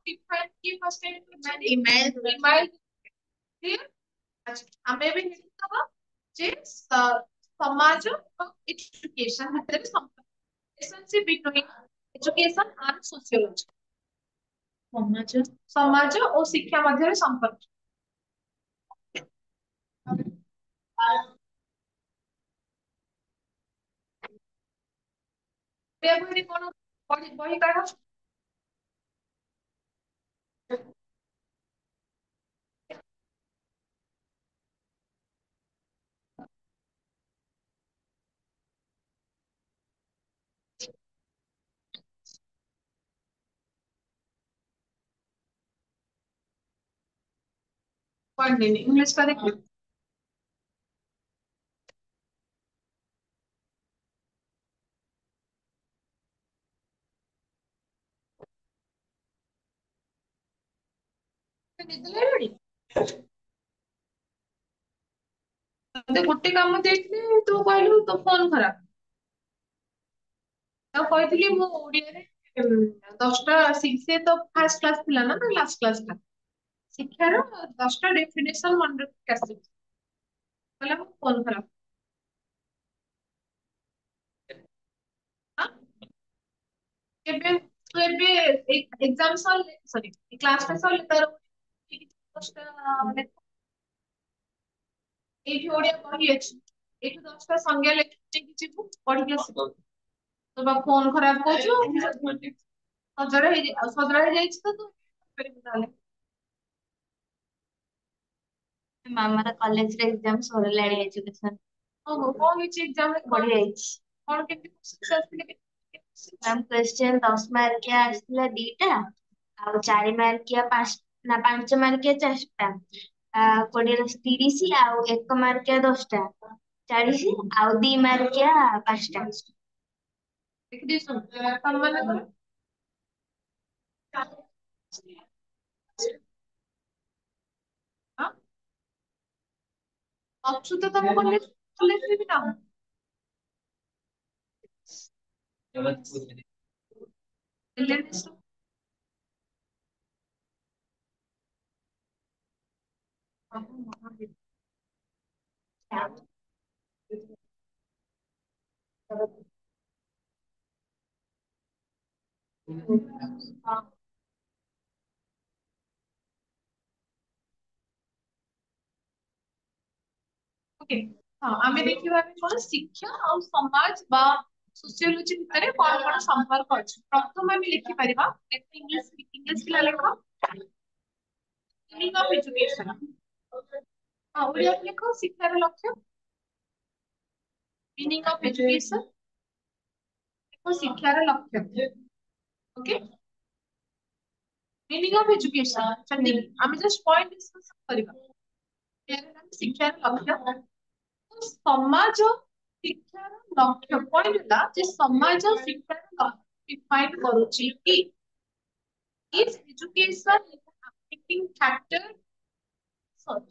Define की first time email email clear. अच्छा हमें भी हिंदी जे समाज और एजुकेशन भितर संपर्क relationship between education and sociology समाज समाज और शिक्षा मध्य संपर्क। बही कौन बही काढ़ पढ़ने इंग्लिश का देखिए मते गोटे काम देइथिले तू कहलु तो फोन खराब तो कहଥିଲି ମୁଁ ଓଡିଆରେ 10ଟା ଶିଖେ ତ ଫାର୍ଷ୍ଟ କ୍ଲାସ ଥିଲା ନା ନା ଲାଷ୍ଟ କ୍ଲାସ ଟା ଶିକ୍ଷାର 10ଟା ଡେଫିନେସନ ମନେ ରଖିକି ଆସିବି କହିଲା ମୁଁ ଫୋନ ଖରାପ ହଁ? କେବେ ତୁ ଏବେ ଏକ୍ସାମ ସରିଲେ ସରି କ୍ଲାସ ଟା ସରିଲେ ତାର 10ଟା ଏଇଠି ଓଡିଆ ବହି ଅଛି ଏଇଠି 10ଟା ସଂଜ୍ଞା ଲେଖିକି ଯିବୁ ପଢିକି ଆସିବୁ ତୋ ବା ଫୋନ ଖରାପ କରୁଛୁ ସଜଡା ହେଇଯାଇଛି ତ ତୁ କରିବୁ ତାହେଲେ ମାମାର କଲେଜରେ ଏକ୍ଜାମ ସରିଲାଣି ଏଜୁକେସନ ଓହୋ କଣ ହେଇଛି ଏକ୍ସାମ ରେ ବଢି ଯାଇଛି। କଣ କେମିତି କ୍ୱେଶ୍ଚନ ଆସିଥିଲେ ମ୍ୟାମ କ୍ୱେଶ୍ଚନ 10 ମାର୍କିଆ ଆସିଥିଲା 2ଟା ଆଉ 4 ମାର୍କିଆ 5 ମାର୍କିଆ 4ଟା 20 ରୁ 30 ଆଉ 1 ମାର୍କିଆ 10ଟା 40 ଆଉ 2 ମାର୍କିଆ 5ଟା। ଦେଖିଦେଇଛୁ ତମ ମାନଙ୍କର ହଁ? ଅଛୁ ତ ତମ କଲେଜରେ ବି ନାହୁଁ ହେଲେନି ହଁ ओके हाँ आमे देखिबा कौन शिक्षा और समाज बा सोशियोलॉजी भितर कौन कौन संपर्क अछि प्रथम आमे लिखि परिबा इंग्लिश इंग्लिश पिला लेखो मीनिंग ऑफ एजुकेशन हाँ ओडिया लेखो शिक्षार लक्ष्य मीनिंग ऑफ एजुकेशन देखो शिक्षार लक्ष्य ओके मीनिंग ऑफ एजुकेशन चंदी आमे जस्ट पॉइंट डिस्कस परिबा यार नाम शिक्षार लक्ष्य तो समाज शिक्षार लक्ष्य पॉइंट ला जे समाज शिक्षार लक्ष्य डिफाइन करूची कि is education an affecting factor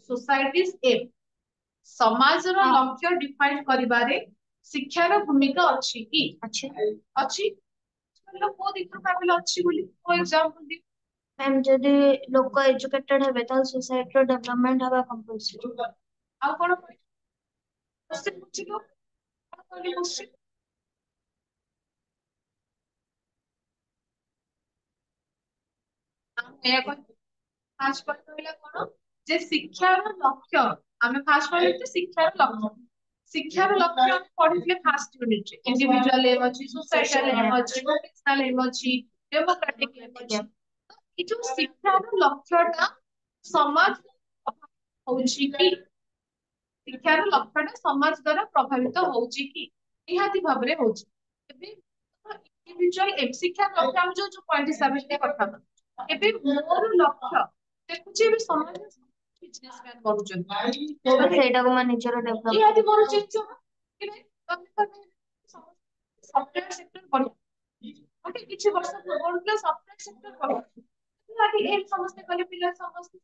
society's aim ସମାଜର ହଁ ଲକ୍ଷ୍ୟ ଡିଫାଇନ କରିବାରେ ଶିକ୍ଷାର ଭୂମିକା ଅଛି କି ଅଛି ଅଛି କୋଉ ଦିଗରୁ ଭାବିଲେ ଅଛି ବୋଲି କୋଉ ଏକ୍ସାମ୍ପଲ ଦିଅ ମ୍ୟାମ ଯଦି ଲୋକ ଏଜୁକେଟେଡ ହେବେ ତାହେଲେ ସୋସାଇଟିର ଡେଭଲପମେଣ୍ଟ ହବା କମ୍ପଲସରି। ଆଉ କଣ क्वेश्चन ବୁଝିଲ କଣ କହିଲି क्वेश्चन ଏୟା କହିଲି ଫାର୍ଷ୍ଟ ପଏଣ୍ଟ ରହିଲା କଣ ଯେ ଶିକ୍ଷାର ଲକ୍ଷ୍ୟ ଆମେ ଫାର୍ଷ୍ଟ କହିଲେ ଯେ ଶିକ୍ଷାର ଲକ୍ଷ୍ୟ ଶିକ୍ଷାର ଲକ୍ଷ୍ୟ ଆମେ ପଢିଥିଲେ ଫାର୍ଷ୍ଟ ୟୁନିଟରେ ଇଣ୍ଡିଭିଜୁଆଲ ଏମ୍ ଅଛି ସୋସାଇଟାଲ ଏମ୍ ଅଛି ନ୍ୟାସନାଲ ଏମ୍ ଅଛି ଡେମୋକ୍ରାଟିକ ଏମ୍ ଅଛି ଏଇ ଯୋଉ ଶିକ୍ଷାର ଲକ୍ଷ୍ୟଟା ସମାଜ ହଉଛି କି ଶିକ୍ଷାର ଲକ୍ଷ୍ୟଟା ସମାଜ ଦ୍ଵାରା ପ୍ରଭାବିତ ହଉଛି କି ନିହାତି ଭାବରେ ହଉଛି ଏବେ ଇଣ୍ଡିଭିଜୁଆଲ ଶିକ୍ଷା ଲକ୍ଷ୍ୟ ଆମେ ଯୋଉ ଯୋଉ ପଏଣ୍ଟ ହିସାବରେ କଥା ହବା ଏବେ ମୋର ଲକ୍ଷ୍ୟ ଦେଖୁଛି ଏବେ ସମାଜରେ ବିଜନେସମ୍ୟାନ କରୁଛନ୍ତି ମୁଁ ବି ସେଇଟାକୁ ମୋ ନିଜର ଡେଭଲପ ନିହାତି ମୋର ଜିନିଷ ସଫ୍ଟୱେୟାର ସେକ୍ଟର ବଢିଆ ଗୋଟେ କିଛି ବର୍ଷ ପୂର୍ବରୁ ଥିଲା ସଫ୍ଟୱେୟାର ସେକ୍ଟର ବଢିଆ ଏ ସମସ୍ତେ କଲେ ପିଲା ସମସ୍ତେ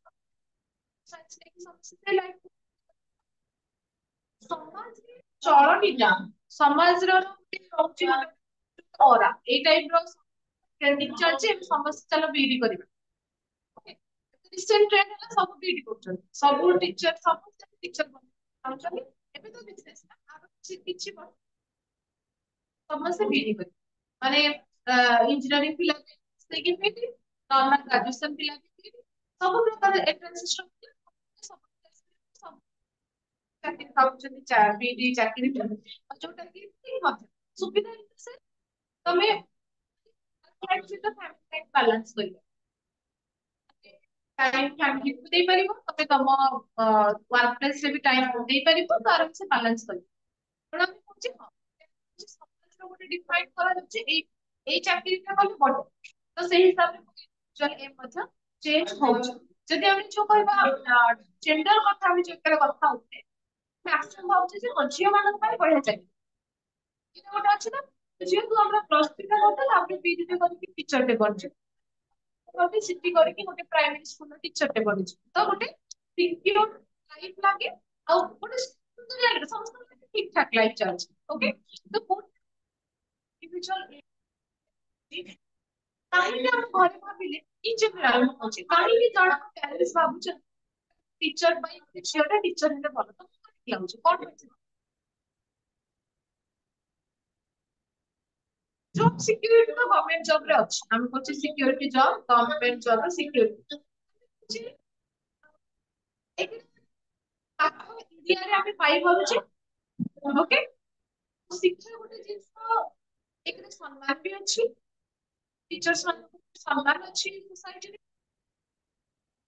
ସାଇନ୍ସ ନେଇକି ସମସ୍ତେ ଲାଇଫ ସମାଜରେ ଚଳନିଟା ସମାଜର ଗୋଟେ ରହୁଛି ଅରା ଏଇ ଟାଇପ ର ଟ୍ରେଣ୍ଡିଂ ଚାଲିଛି ଏବେ ସମସ୍ତେ ଚାଲ ବିଇଡି କରିବା रिसेंट ट्रेंड है सब बीडी करछन सब टीचर सब टीचर बनछन एबे तो बिजनेस ना आरो किछि समस्त बीडी कर माने इंजीनियरिंग पिला से कि बीडी नॉर्मल ग्रेजुएशन पिला भी सब प्रकार एंट्रेंस सिस्टम सब सब चाकरी पाउछन बीडी चाकरी जोटा कि मत सुविधा से तमे लाइफ से तो फैमिली लाइफ बैलेंस करियो टाइम फैमिली को दे परिबो तमे तम वर्क प्लेस रे भी टाइम दे परिबो तो आराम से बैलेंस करियो पण हम कोचे समाज गोटे डिफाइन करा जाচ্ছে এই চাকরিটা কলে বড় তো সেই হিসাবে চল এ মধ্যে চেঞ্জ হচ্ছে যদি আমি जो कहबा जेंडर কথা আমি যেটা কথা হচ্ছে ম্যাক্সিমাম ভাবছে যে ঝিও ମାନଙ୍କ ପାଇଁ ବଢିଆ ଚାকରି এটা ଗୋଟେ ଅଛି ନା যেহেতু আমরা প্লস 3 টা করতে তারপরে পিজি তে କରିକି ଟିଚର ଟେ କରିଛୁ ଗୋଟେ ସିଟି କରିକି ଗୋଟେ ପ୍ରାଇମେରୀ ସ୍କୁଲର ଟିଚର ଟେ ବନିଛୁ ତ ଗୋଟେ ସିକ୍ୟୁର ଲାଇଫ ଲାଗେ ଆଉ ଗୋଟେ ସୁନ୍ଦର ଲାଗେ ସମସ୍ତଙ୍କ ଠିକ ଠାକ ଲାଇଫ ଚାଲିଛି ଓକେ ତ ବହୁତ ଇଣ୍ଡିଭିଜୁଆଲ କାହିଁକି ଆମ ଘରେ ଭାବିଲେ ଇନ୍ ଜେନେରାଲ ମୁଁ କହୁଛି କାହିଁକି ଜଣଙ୍କ ପ୍ୟାରେଣ୍ଟସ ଭାବୁଛନ୍ତି टीचर ପାଇଁ ଗୋଟେ ଝିଅଟା ଟିଚର ହେଲେ ଭଲ ତ କାହିଁକି ଲାଗୁଛି କଣ ପାଇଁ जॉब सिक्योरिटी तो गवर्नमेंट जॉब रे अछि हम कहै सिक्योरिटी जॉब गवर्नमेंट जॉब रे सिक्योरिटी एक पाखो इंडिया रे हम पाई पारुछे ओके शिक्षा गोटे जिंस एक सम्मान भी अछि टीचर्स मान सम्मान अछि सोसाइटी रे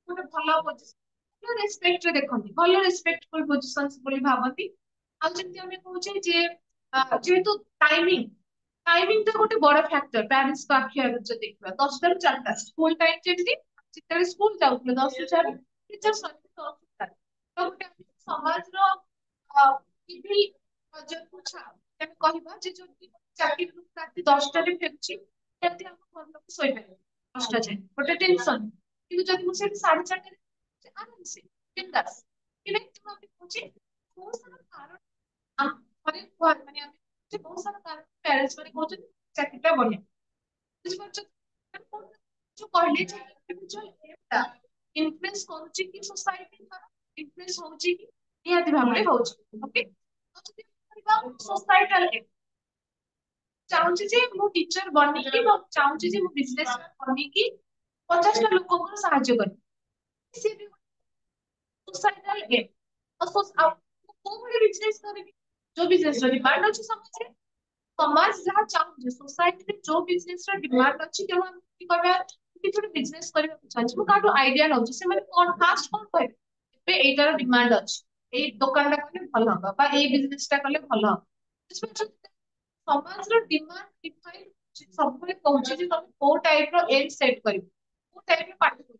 गोटे भलो पोजीशन रेस्पेक्ट रे देखंती भलो रेस्पेक्टफुल पोजीशंस बोली भाबंती आ जेंति हम कहूचे जे जेहेतु टाइमिंग टाइमिंग तो गोटे बड़ फैक्टर पेरेंट्स को आखि आगे जो देखबा 10 टा 4 टा स्कूल टाइम जेंति जेतेले स्कूल जाउतले 10 ରୁ 4 टीचर सके 10 ରୁ 4 तो गोटे समाज रो किभी जो पूछा हम कहबा जे जो चाकरी रात 10 टा रे फेरछि तेति हम घर लोक सोई पारे 10 टा जाय गोटे टेंशन কিন্তু যদি ମୁଁ ସେଠି 4:30 आराम से बिंदास कि नहीं तुम अभी पूछे बहुत सारा कारण हम घरे माने हम যে बहुत सारा कारण पेरेंट्स माने कहउछन चाकरीटा बने बुझि पाछन जो कहले जे इंडिविजुअल एटा इन्फ्लुएंस करूची कि सोसाइटी पर इन्फ्लुएंस होउची कि निहाती भाबरे होउची ओके तो जदि सोसाइटल चाहूची जे मु टीचर बनी कि मु चाहूची जे मु बिजनेस बनी कि 50 टा लोकଙ୍କର ସାହାଯ୍ୟ କରି ସେ ବି सोसाइटल गेम और कोई भी बिजनेस करेगी जो बिजनेस ର डिमांड ଅଛି ସମାଜରେ समाज जहाँ चाहूजे सोसाइटी रे जो बिजनेस ର डिमांड अछि केवल हम की करबा कि थोड़ी बिजनेस କରିବାକୁ ଚାହୁଁଛି ମୁଁ କାଠୁ ଆଇडिଆ ନଉଛି ସେମାନେ କଣ ଫାଷ୍ଟ କଣ କହିବେ ଏବେ ଏଇଟାର डिमांड ଅଛି ଏଇ ଦୋକାନଟା କଲେ ଭଲ ହବ ବା ଏଇ ବିଜନେସ ଟା କଲେ ଭଲ ହବ ବୁଝିପାରୁଛନ୍ତି ସମାଜର डिमांड डिफାଇନ ସବୁବେଳେ କହୁଛି ଯେ ତମେ କୋଉ ଟାଇପ ର ଏମ ସେଟ କରିବ କୋଉ ଟାଇପ ର ପାଠ ପଢିବ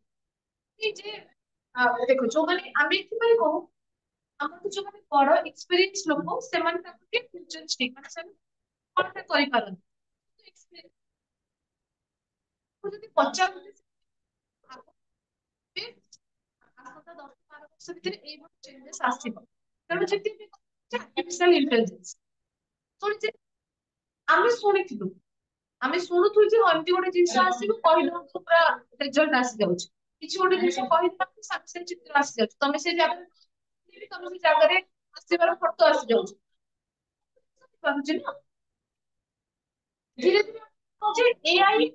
କି ଯେ ଦେଖ ଯୋଉମାନେ ଆମେ ଏଥିପାଇଁ କହୁ ଆମର ଯୋଉମାନେ ବଡ ଏକ୍ସପିରିଏନ୍ସ ଲୋକ ସେମାନେ ତାକୁ ଟିକେ ଫ୍ୟୁଚରିଷ୍ଟିକ ମାନେ ସେମାନେ କଣଟା କରିପାରନ୍ତି experience ଯଦି ପଚାରୁଛି ଆସନ୍ତା 10-12 ବର୍ଷ ଭିତରେ ଏଇଭଳି ଚେଞ୍ଜେସ ଆସିବ ତେଣୁ ଯେମିତି ଆର୍ଟିଫିସିଆଲ ଇଣ୍ଟେଲିଜେନ୍ସ ଶୁଣିଛେ ଆମେ ଶୁଣିଥିଲୁ ଆମେ ଶୁଣୁଥିଲୁ ଯେ ଏମିତି ଗୋଟେ ଜିନିଷ ଆସିବ କହିଦଉଛୁ ପୁରା ରେଜଲ୍ଟ ଆସିଯାଉଛି କିଛି ଗୋଟେ ଜିନିଷ କହିଦେବାକୁ ସାଙ୍ଗେ ସାଙ୍ଗେ ଚିତ୍ର ଆସିଯାଉଛି ତମେ ସେ ଜାଗାରେ ତମେ ସେ ଜାଗାରେ ଆସିବାର ଫଟୋ ଆସିଯାଉଛି ବୁଝିପାରୁଛି ନା ଧୀରେ ଧୀରେ କହୁଛି ଏଆଇ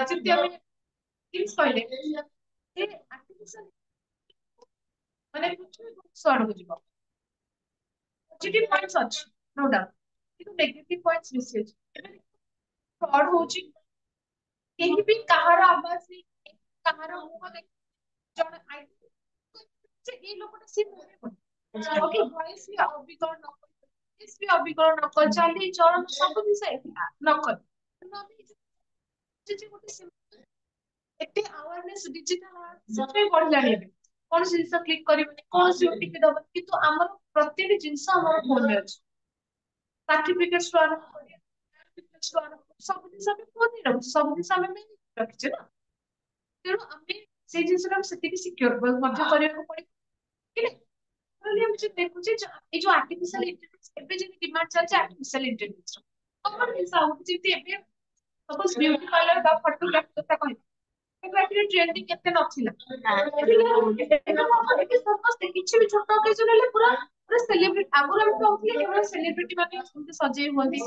ଯେମିତି ଆମେ थिंग्स କହିଲେ ଯେ ଆର୍ଟିଫିସିଆଲ ମାନେ ପୃଥିବୀ ବହୁତ ସଡକୁ ଯିବ ପଜିଟିଭ ପଏଣ୍ଟସ ଅଛି नो डाउट କିନ୍ତୁ ନେଗେଟିଭ ପଏଣ୍ଟସ ବେଶୀ ଅଛି ଏବେ ଫ୍ରଡ ହଉଛି କେହି ବି କାହାର ଆବାଜ ନେଇ କାହାର ମୁହଁ ଦେଖି ଜଣେ ଯେ ଏଇ ଲୋକଟା ସିଏ ନୁହେଁ ଓକେ ଭଏସ ବି ଅବିକଳ ନ କରି ଭଏସ ବି ଅବିକଳ ନ କରି ଚାଲି ଚଳନ ସବୁ ଜିନିଷ ନ କରି କିନ୍ତୁ ଆମେ ଯେ ଗୋଟେ ଏତେ ଆୱାରନେସ ଡିଜିଟାଲ ସେଥିପାଇଁ ବଢିଲାଣି ଏବେ କୌଣସି ଜିନିଷ କ୍ଲିକ କରିବନି କୌଣସି ଓଟିପି ଦବନି କିନ୍ତୁ ଆମର ପ୍ରତିଟି ଜିନିଷ ଆମର ଫୋନରେ ଅଛି ସାର୍ଟିଫିକେଟ ଠୁ ଆରମ୍ଭ କରି ସବୁ ଜିନିଷ ଆମେ ଫୋନରେ ରଖୁଛୁ ସବୁ ଜିନିଷ ଆମେ ରଖିଛେ ନା ତେଣୁ ଆମେ ସେଇ ଜିନିଷଟା ସେତିକି ସିକ୍योर ମଧ୍ୟ କରିବାକୁ ପଡିବ କି ନାଇଁ ଆମେ ଯୋଉ ଦେଖୁଛେ ଏଇ ଯୋଉ ଆର୍ଟିଫିସିଆଲ ଇଣ୍ଟେଲିଜେନ୍ସ ଏବେ ଯେମିତି ଡିମାଣ୍ଡ ଚାଲିଛି ଆର୍ଟିଫିସିଆଲ ଇଣ୍ଟେଲିଜେନ୍ସ ର କମନ ଜିନିଷ ଆଉ ଯେମିତି ଏବେ ସପୋଜ ବ୍ୟୁଟି ପାର୍ଲର ବା ଫଟୋଗ୍ରାଫି କଥା କହିବା ट्रेंडिंग केते नथिला ନା ଏବେ ସମସ୍ତେ କିଛି ବି ଛୋଟ ଅକେଜନ ହେଲେ ପୁରା ପୁରା ସେଲିବ୍ରିଟି ଆଗରୁ ଆମେ କହୁଥିଲେ କେବଳ ସେଲିବ୍ରିଟି ମାନେ ଏମିତି ସଜେଇ ହୁଅନ୍ତି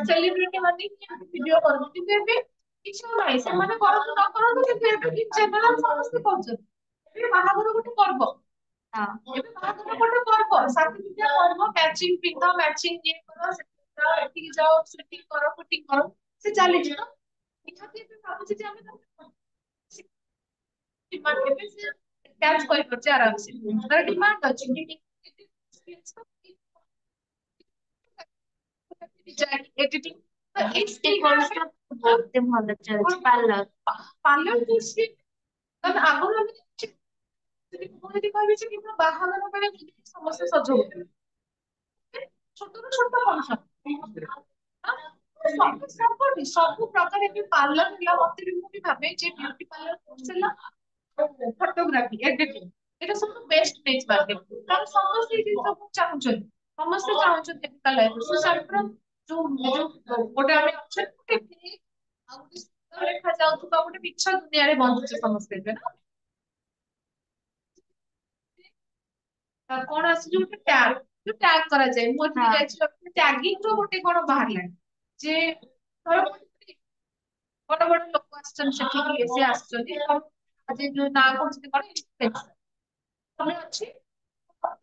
ସେଲିବ୍ରିଟି ମାନେ ଭିଡିଓ କରନ୍ତି କିନ୍ତୁ ଏବେ କିଛି ଆଉ ନାହିଁ ସେମାନେ କରନ୍ତୁ ନ କରନ୍ତୁ କିନ୍ତୁ ଏବେ ଜେନେରାଲ ସମସ୍ତେ କରୁଛନ୍ତି ଏବେ ବାହାଘର ଗୋଟେ ପର୍ବ ହଁ ଏବେ ବାହାଘର ଗୋଟେ ପର୍ବ ସାଥିପିତ୍ୟା ପର୍ବ ମ୍ୟାଚିଂ ପିନ୍ଧ ମ୍ୟାଚିଂ ଇଏ କର ସେଠିକି ଯାଅ ଏଠିକି ଯାଅ ସୁଟିଂ କର ଫୁଟିଂ କର ସେ ଚାଲିଛି ତ ନିହାତି ଏବେ ଭାବୁଛି ଯେ ଆମେ डिमांड है से कैच କରିପାରୁଛି ଆରାମସେ ତାର ଡିମାଣ୍ଡ ଅଛି ଏଡିଟିଂ ତ ଏଇ beauty course ଟା ବହୁତ ଭଲ ଚାଲିଛି ପାର୍ଲର। ପାର୍ଲର କୋର୍ସ ତମେ ଆଗରୁ ଆମେ ମୁଁ ଯଦି କହିବି ଯେ କେବଳ ବାହାଘର ବେଳେ ସମସ୍ତେ ସଜ ହଉଥିଲେ ଛୋଟରୁ ଛୋଟ ଫଙ୍କସନ ସବୁ ପ୍ରକାର ଏବେ ପାର୍ଲର ହେଲା ମତେ ବି ମୁଁ ବି ଭାବେ ଯେ ବିୟୁଟି ପାର୍ଲର କୋର୍ସ ହେଲା ଫଟୋଗ୍ରାଫି ଏଡିଟିଂ এটা ସବୁ ବେଷ୍ଟ ପେଜ ମାର୍କେଟ କାରଣ ସମସ୍ତେ ଏଇ ଜିନିଷକୁ ଚାହୁଁଛନ୍ତି ସମସ୍ତେ ଚାହୁଁଛନ୍ତି ଏଥିକା ଲାଇଫ ସୁଶାନ୍ତର ଯୋଉ ଗୋଟେ ଆମେ ଅଛନ୍ତି ଗୋଟେ ଆଉ ଗୋଟେ ସୁନ୍ଦର ଦେଖାଯାଉଥିବା ଗୋଟେ ମିଛ ଦୁନିଆରେ ବଞ୍ଚୁଛେ ସମସ୍ତେ ଏବେ ନା କଣ ଆସୁଛି ଗୋଟେ ଟ୍ୟାଗ ଯୋଉ ଟ୍ୟାଗ କରାଯାଏ ମୁଁ ଏଠି ହଁ ଯାଇଛି ଟ୍ୟାଗିଂ ର ଗୋଟେ କଣ ବାହାରିଲାଣି ଯେ ଧର ବଡ ବଡ ଲୋକ ଆସିଛନ୍ତି ସେଠିକି ସେ ଆସିଛନ୍ତି ଆଜି ଯୋଉ ନାଁ କହୁଛନ୍ତି କଣ influencer। ତମେ ଅଛି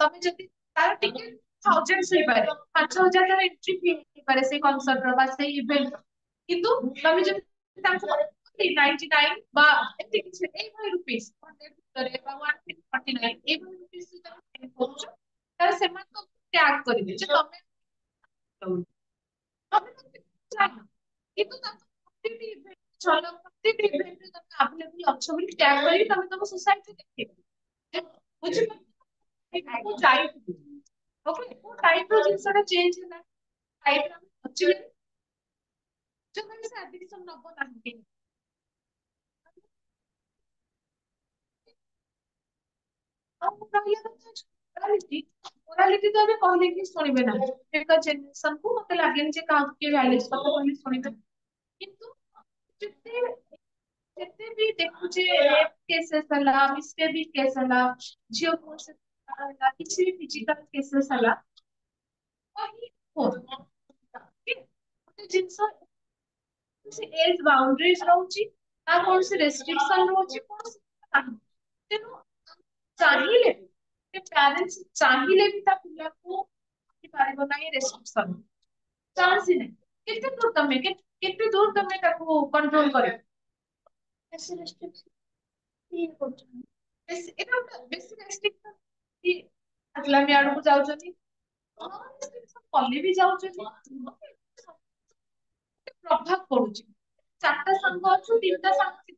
ତମେ ଯଦି ତାର ଟିକେ ଥାଉଜେଣ୍ଡ ହେଇପାରେ 5,000 ତାର ଏଣ୍ଟ୍ରି ଫି ହେଇପାରେ ସେଇ କନସର୍ଟ ର ବା ସେଇ ଇଭେଣ୍ଟ କିନ୍ତୁ ତମେ ଯଦି ତାଙ୍କୁ 99 বা ଏମିତି କିଛି ଏଇଭଳି ରୁପିସ 100 ଭିତରେ ବା 149 ଏଇଭଳି ରୁପିସ ତମେ କରୁଛ ତାହେଲେ ସେମାନେ ତ ଟ୍ୟାଗ କରିବେ ଯେ ତମେ ତମେ କିନ୍ତୁ ତାଙ୍କ ପ୍ରତିଟି ଇଭେଣ୍ଟ ପ୍ରତିଟି ଇଭେଣ୍ଟରେ ତମେ ଆଭେଲେବଲ ଅଛ ବୋଲି ଟ୍ୟାଗ କରିକି ତମେ ତମ ସୋସାଇଟିରେ ଦେଖେଇବ ବୁଝିପାରିଲ ମୁଁ ଯାଇଥିଲି ଓକେ କୋଉ ଟାଇପ ର ଜିନିଷଟା ଚେଞ୍ଜ ହେଲା ଟାଇପ ର ଅଛି ଯୋଉମାନେ ସେ ଆଡମିସନ ନବ ନାହିଁ ଆଉ ରହିଲା କଥା ମୋରାଲିଟି ତ ଏବେ କହିଲେ କି ଶୁଣିବେ ନାହିଁ ଏବେକା ଜେନେରେସନକୁ ମତେ ଲାଗେନି ଯେ କାହାକୁ କିଏ ଭ୍ୟାଲିଡ କଥା କହିଲେ ଶୁଣିବେ କିନ୍ତୁ ଯେତେ ଯେତେ ବି ଦେଖୁଛେ ରେପ କେସେସ୍ ହେଲା ମିସବେହେଭିଂ କେସ୍ ହେଲା ଝିଅ ପୁଅ ସହିତ ହେଲା କିଛି ବି ଫିଜିକାଲ କେସେସ୍ ହେଲା କହି ଗୋଟେ ଜିନିଷ ସେ ଏଜ ବାଉଣ୍ଡରିଜ ରହୁଛି ନା କୌଣସି ରେଷ୍ଟ୍ରିକ୍ସନ ରହୁଛି କୌଣସି ନାହିଁ ତେଣୁ ଚାହିଁଲେ ବି ପ୍ୟାରେଣ୍ଟସ ଚାହିଁଲେ ବି ତା ପିଲାକୁ ପାରିବ ନାହିଁ ରେଷ୍ଟ୍ରିକ୍ସନ ଚାନ୍ସ ହିଁ ନାହିଁ କେତେ ଦୂର ତମେ କେତେ ଦୂର ତମେ ତାକୁ କଣ୍ଟ୍ରୋଲ କରିବ ବେଶୀ ରେଷ୍ଟ୍ରିକ୍ସନ ଇଏ କରୁଛନ୍ତି ବେଶୀ ଏଟା ଗୋଟେ ବେଶୀ ରେଷ୍ଟ୍ରିକ୍ସନ କି ଇସଲାମୀ ଆଡକୁ ଯାଉଛନ୍ତି କଲେ ବି ଯାଉଛନ୍ତି ପ୍ରଭାବ ପଡୁଛି ଚାରିଟା ସାଙ୍ଗ ଅଛୁ ତିନିଟା ସାଙ୍ଗ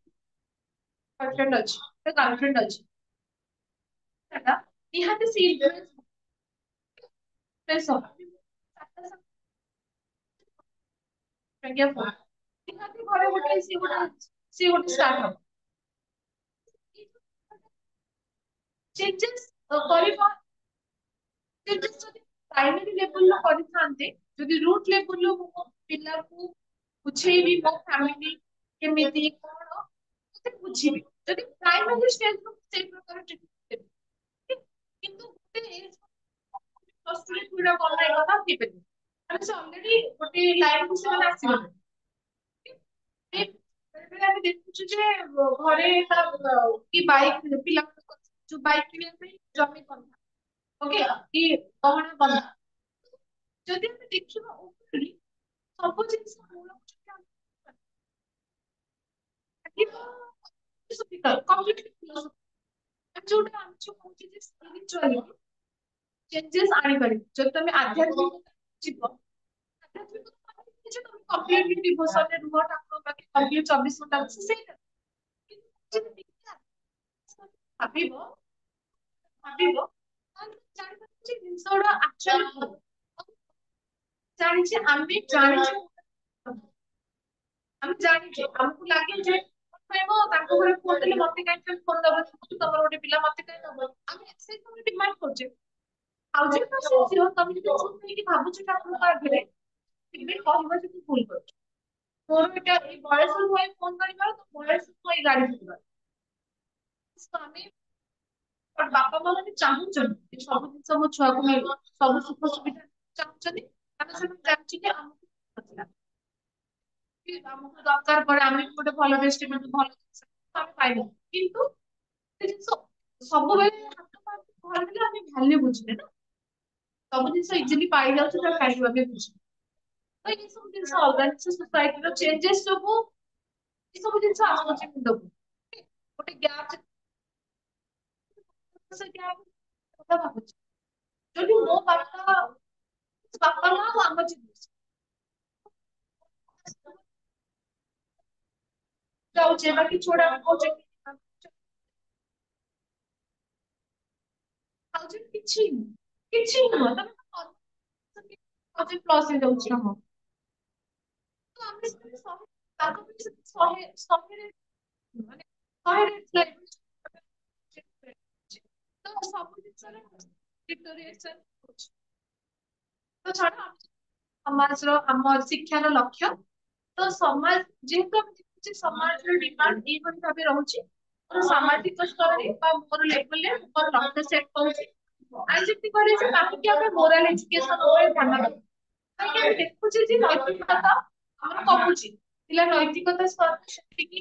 ବୟଫ୍ରେଣ୍ଡ ଅଛି ଗାର୍ଲଫ୍ରେଣ୍ଡ ଅଛି ସେଟା ନିହାତି ସେ ଇନଫ୍ଲୁଏନ୍ସ ଆଜ୍ଞା ନିହାତି ଘରେ ଗୋଟେ ସିଏ ଗୋଟେ ଷ୍ଟାର୍ଟ ହବ ଚେଞ୍ଜେସ୍ କରିବା ଚେଞ୍ଜେସ୍ ଯଦି ପ୍ରାଇମେରୀ ଲେଭେଲର କରିଥାନ୍ତେ ଯଦି ରୁଟ ଲେଭେଲରୁ ମୋ ପିଲାକୁ ବୁଝେଇବି ମୋ ଫ୍ୟାମିଲି କେମିତି କଣ ମତେ ବୁଝିବି ଯଦି ପ୍ରାଇମେରୀ ଷ୍ଟେଜରୁ ସେଇ ପ୍ରକାର ଟ୍ରିଟମେଣ୍ଟ ଦେବି କିନ୍ତୁ ଗୋଟେ ଏଜ କଷ୍ଟୁରି ପୁରା କଣ କଥା ହେଇପାରିବ ମାନେ ସେ ଅଲରେଡି ଗୋଟେ ଲାଇଫକୁ ସେମାନେ ଆସିଗଲେ ବେଳେବେଳେ ଆମେ ଦେଖୁଛୁ ଯେ ଘରେ ତା କି ବାଇକ ପିଲା ଯୋଉ ବାଇକ କିଣିବା ପାଇଁ ଜମି ବନ୍ଧା ଓକେ କି ଗହଣା ବନ୍ଧା ଯଦି ଆମେ ଦେଖିବା ଓପନଲି ସବୁ ଜିନିଷ ମୂଳ ଯୋଉଟା ଆମେ ଯୋଉ କହୁଛେ ଯେ ସ୍ପିରିଚୁଆଲି ଚେଞ୍ଜେସ୍ ଆଣିପାରିବ ଯଦି ତମେ ଆଧ୍ୟାତ୍ମିକ ଯିବ ଆଧ୍ୟାତ୍ମିକ ଯେ ତମେ କମ୍ପ୍ଲିଟଲି ଡିଭୋସନରେ ରୁହ ଠାକୁରଙ୍କ ପାଖରେ କମ୍ପ୍ଲିଟ 24 ଘଣ୍ଟା ବସି ସେଇଟା ଯଦି ଭାବିବ ଭାବିବ ତାହେଲେ ଜାଣିପାରିବ ଯେ ଜିନିଷ ଗୁଡା ଆକ୍ଚୁଆଲି ଜାଣିଛେ ଆମେ ଜାଣିଛେ ଆମେ ଜାଣିଛେ ଆମକୁ ଲାଗେ ଯେ କହିବ ତାଙ୍କ ଘରେ ଫୋନ ଦେଲେ ମତେ କାହିଁକି ଫୋନ ଦବନି ତମର ଗୋଟେ ପିଲା ମତେ କାହିଁକି ଦବ ଆମେ ସେଇ ସମୟରେ ଡିମାଣ୍ଡ କରୁଛେ ଆଉ ଯେ ଝିଅ ତମେ ଯଦି ଚୁପ ହେଇକି ଭାବୁଛ ଠାକୁରଙ୍କ ଆଗରେ କେବେ କହିବ ଯେ ତୁ ଭୁଲ କରୁଛୁ ମୋର ଏଇଟା ଏଇ ବୟସ ହୁଏ ଫୋନ କରିବାର ତ ବୟସ ମୁଁ ଏଇ ଗାଡି କିଣିବାର ତ ଆମେ ବାପା ମା ମାନେ ଚାହୁଁଛନ୍ତି ସବୁ ଜିନିଷ ମୋ ଛୁଆକୁ ମିଳିବ ସବୁ ସୁଖ ସୁବିଧା ଚାହୁଁଛନ୍ତି କାରଣ ସେମାନେ ଜାଣିଛନ୍ତି ଆମକୁ ନଥିଲା କି ଆମକୁ ଦରକାର ପଡେ ଆମେ ବି ଗୋଟେ ଭଲ ଡେଷ୍ଟିନେସନ ଭଲ ଜିନିଷ ଆମେ ପାଇବୁ କିନ୍ତୁ ସେ ଜିନିଷ ସବୁବେଳେ ହାତ ପାଖକୁ ଧରିଲେ ଆମେ ଭ୍ୟାଲ୍ୟୁ ବୁଝିଲେ ନା ସବୁ ଜିନିଷ ଇଜିଲି ପାଇଯାଉଛି ତା ଭ୍ୟାଲ୍ୟୁ ଆମେ ବୁଝିଲେ ତ ଏଇ ସବୁ ଜିନିଷ ଅଲଗା ଜିନିଷ ସୋସାଇଟିର ଚେଞ୍ଜେସ୍ ଯୋଗୁ ଏ ସବୁ ଜିନିଷ ଆସୁଛି ମୁଣ୍ଡକୁ ଗୋଟେ ଗ୍ୟାପ ସେ ଗ୍ୟାପ କଥା ଭାବୁଛି ଯଦି ମୋ ବାପା ମା ଆଉ ଆମ ଜିନିଷ ଯାଉଛେ ବାକି ଛୋଡା କହୁଛେ ଖାଉଛେ କିଛି ନୁହଁ କିଛି ନୁହଁ ତମେ ପ୍ଲସ୍ ହେଇଯାଉଛି ହଁ ତ ଆମେ ସେମିତି ଶହେ ତାଙ୍କ ପାଇଁ ସେମିତି ଶହେରେ ମାନେ ଶହେରେ ତ ସବୁ ଜିନିଷରେ ଡିଟୋରିଏସନ ହଉଛି ତ ଛାଡ ସମାଜର ଆମ ଶିକ୍ଷାର ଲକ୍ଷ୍ୟ ତ ସମାଜ ଯେହେତୁ ଆମେ ଦେଖୁଛେ ସମାଜର ଡିମାଣ୍ଡ ଏଇଭଳି ଭାବେ ରହୁଛି ମୋର ସାମାଜିକ ସ୍ତରରେ ବା ମୋର ଲେଭେଲରେ ମୋର ଲକ୍ଷ୍ୟ ସେଟ୍ କରୁଛି ଆଉ ଯେମିତି କହିଲେ ଯେ କାହିଁକି ଆମେ ମୋରାଲ ଏଜୁକେସନ ଉପରେ ଧ୍ୟାନ ଦବୁ କାହିଁକି ଆମେ ଦେଖୁଛେ ଯେ ନୈତିକତା ଆମର କମୁଛି ପିଲା ନୈତିକତା ସ୍ତରରେ ସେତିକି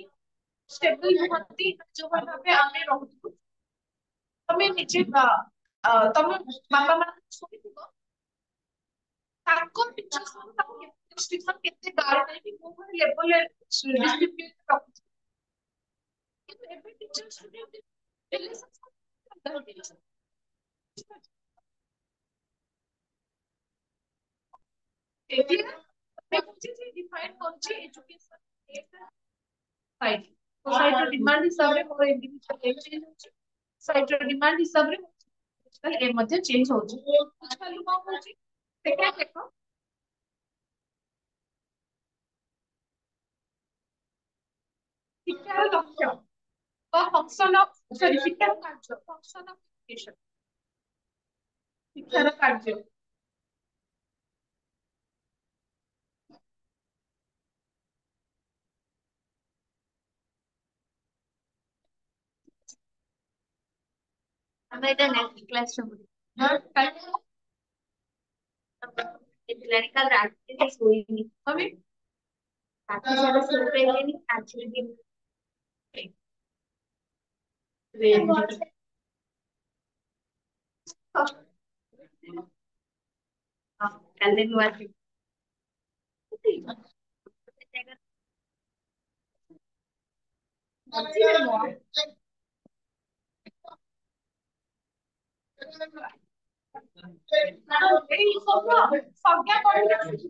ଷ୍ଟେବଲ ନୁହନ୍ତି ଯୋଉଭଳି ଭାବେ ଆମେ ରହୁଛୁ ତମେ ନିଜେ ତମ ବାପା ମା ଶୁଣିଥିବ ତାଙ୍କ ଟିଚର୍ସ ମାନେ ତାକୁ କେତେ ଷ୍ଟ୍ରିକ୍ସନ କେତେ ଗାଳି ନାହିଁ କୋଉ ଭଳି ଲେଭେଲରେ ଡିସିପ୍ଲିନ ରଖୁଛି କିନ୍ତୁ ଏବେ ଟିଚର ଷ୍ଟୁଡେଣ୍ଟ ରିଲେସନ ଏଠି ଦେଖୁଛି ଯେ ଡିଫାଇନ କରୁଛି ଏଜୁକେସନ ସୋସାଇଟି ସୋସାଇଟିର ଡିମାଣ୍ଡ ହିସାବରେ ମୋର ଇଣ୍ଡିଭିଜୁଆଲ ଚେଞ୍ଜ ହଉଛି ସୋସାଇଟିର ଡିମାଣ୍ଡ ହିସାବରେ ଏ ମଧ୍ୟ ଚେଞ୍ଜ ହଉଛି ବୁଝିପାରିଲୁ କଣ କହୁଛି ଦେଖିବା ଦେଖ ଶିକ୍ଷାର ଲକ୍ଷ୍ୟ ବା ଫଙ୍କସନ ଅଫ ସରି ଶିକ୍ଷାର କାର୍ଯ୍ୟ ଫଙ୍କସନ ଅଫ ଏଡୁକେସନ ଶିକ୍ଷାର କାର୍ଯ୍ୟ ଆମେ ଏଇଟା ନେକ୍ସଟ କ୍ଲାସରେ କାହିଁକି ପଢିବା କାଲି ରାତିରେ ଶୋଇନି କବି ରାତି ସାରା ଶୋଇପାରିଲିନି ଆଜି ବି ହଁ କାଲି ନୂଆ ଏଇ ସବୁ ସଂଜ୍ଞା କରିକି